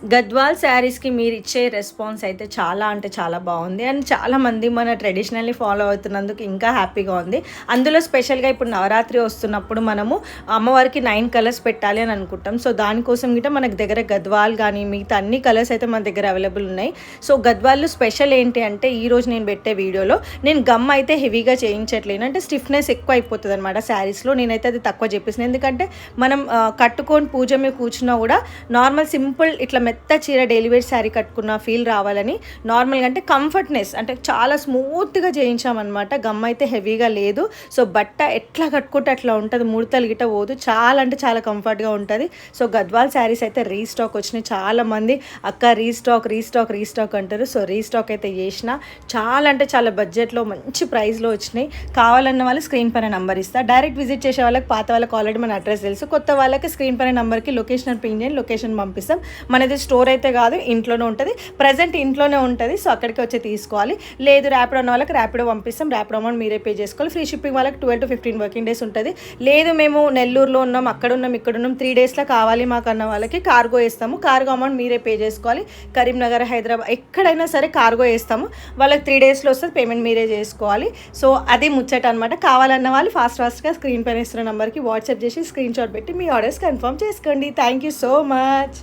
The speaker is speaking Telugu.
గద్వాల్ శారీస్‌కి మీరిచ్చే రెస్పాన్స్ అయితే చాలా అంటే చాలా బావుంది. అండ్ చాలామంది మన ట్రెడిషనల్‌ని ఫాలో అవుతున్నందుకు ఇంకా హ్యాపీగా ఉంది. అందులో స్పెషల్‌గా ఇప్పుడు నవరాత్రి వస్తున్నప్పుడు మనము అమ్మవారికి 9 కలర్స్ పెట్టాలి అని అనుకుంటాం. సో, దానికోసం గిట్ట మనకి దగ్గర గద్వాల్ గానీ, మిగతా అన్ని కలర్స్ అయితే మన దగ్గర అవైలబుల్ ఉన్నాయి. సో, గద్వాల్‌లో స్పెషల్ ఏంటి అంటే ఈరోజు నేను పెట్టే వీడియోలో నేను గమ్ అయితే హెవీగా చేయించట్లేను. అంటే స్టిఫ్‌నెస్ ఎక్కువ అయిపోతదనమాట శారీస్‌లో. నేనైతే అది తక్కువ చెప్పేసాను. ఎందుకంటే మనం కట్టుకొని పూజ మీద కూర్చున్నా కూడా నార్మల్ సింపుల్ ఇట్లా మెత్త చీర డైలీ వేర్ శారీ కట్టుకున్న ఫీల్ రావాలని నార్మల్గా అంటే కంఫర్ట్నెస్ అంటే చాలా స్మూత్గా చేయించామన్నమాట. గమ్ అయితే హెవీగా లేదు. సో బట్ట ఎట్లా కట్టుకుంటే అట్లా ఉంటుంది, ముడతలు గిట్ట పోదు, చాలా అంటే చాలా కంఫర్ట్గా ఉంటుంది. సో గద్వాల్ శారీస్ అయితే రీస్టాక్ వచ్చినాయి. చాలామంది అక్క రీస్టాక్ అంటారు. సో రీస్టాక్ అయితే చేసిన చాలా అంటే చాలా బడ్జెట్లో మంచి ప్రైస్లో వచ్చినాయి. కావాలన్న వాళ్ళు స్క్రీన్ పైన నెంబర్ ఇస్తా. డైరెక్ట్ విజిట్ చేసే వాళ్ళకి పాత వాళ్ళకి ఆల్రెడీ మన అడ్రస్ తెలుసు. కొత్త వాళ్ళకి స్క్రీన్ పైన నెంబర్కి లొకేషన్ పింగ్ చేయండి, లొకేషన్ పంపిస్తాం. మనది స్టోర్ అయితే కాదు, ఇంట్లోనే ఉంటుంది. ప్రజెంట్ ఇంట్లోనే ఉంటుంది. సో అక్కడికి వచ్చి తీసుకోవాలి. లేదు ర్యాపిడో ఉన్న వాళ్ళకి ర్యాపిడో పంపిస్తాం. ర్యాపిడో అమౌంట్ మీరే పే చేసుకోవాలి. ఫ్రీ షిప్పింగ్ వాళ్ళకి 12 to 15 వర్కింగ్ డేస్ ఉంటుంది. లేదు మేము నెల్లూరులో ఉన్నాం, అక్కడ ఉన్నాం, ఇక్కడ ఉన్నాం, 3 డేస్లో కావాలి మాకు అన్న వాళ్ళకి కార్గో వేస్తాము. కార్గో అమౌంట్ మీరే పే చేసుకోవాలి. కరీంనగర్, హైదరాబాద్ ఎక్కడైనా సరే కార్గో వేస్తాము. వాళ్ళకి 3 డేస్లో వస్తుంది, పేమెంట్ మీరే చేసుకోవాలి. సో అది ముచ్చట అనమాట. కావాలన్న వాళ్ళు ఫాస్ట్గా స్క్రీన్ పైన ఇస్తున్న నెంబర్కి వాట్సాప్ చేసి స్క్రీన్ షాట్ పెట్టి మీ ఆర్డర్స్ కన్ఫర్మ్ చేసుకోండి. Thank you so much.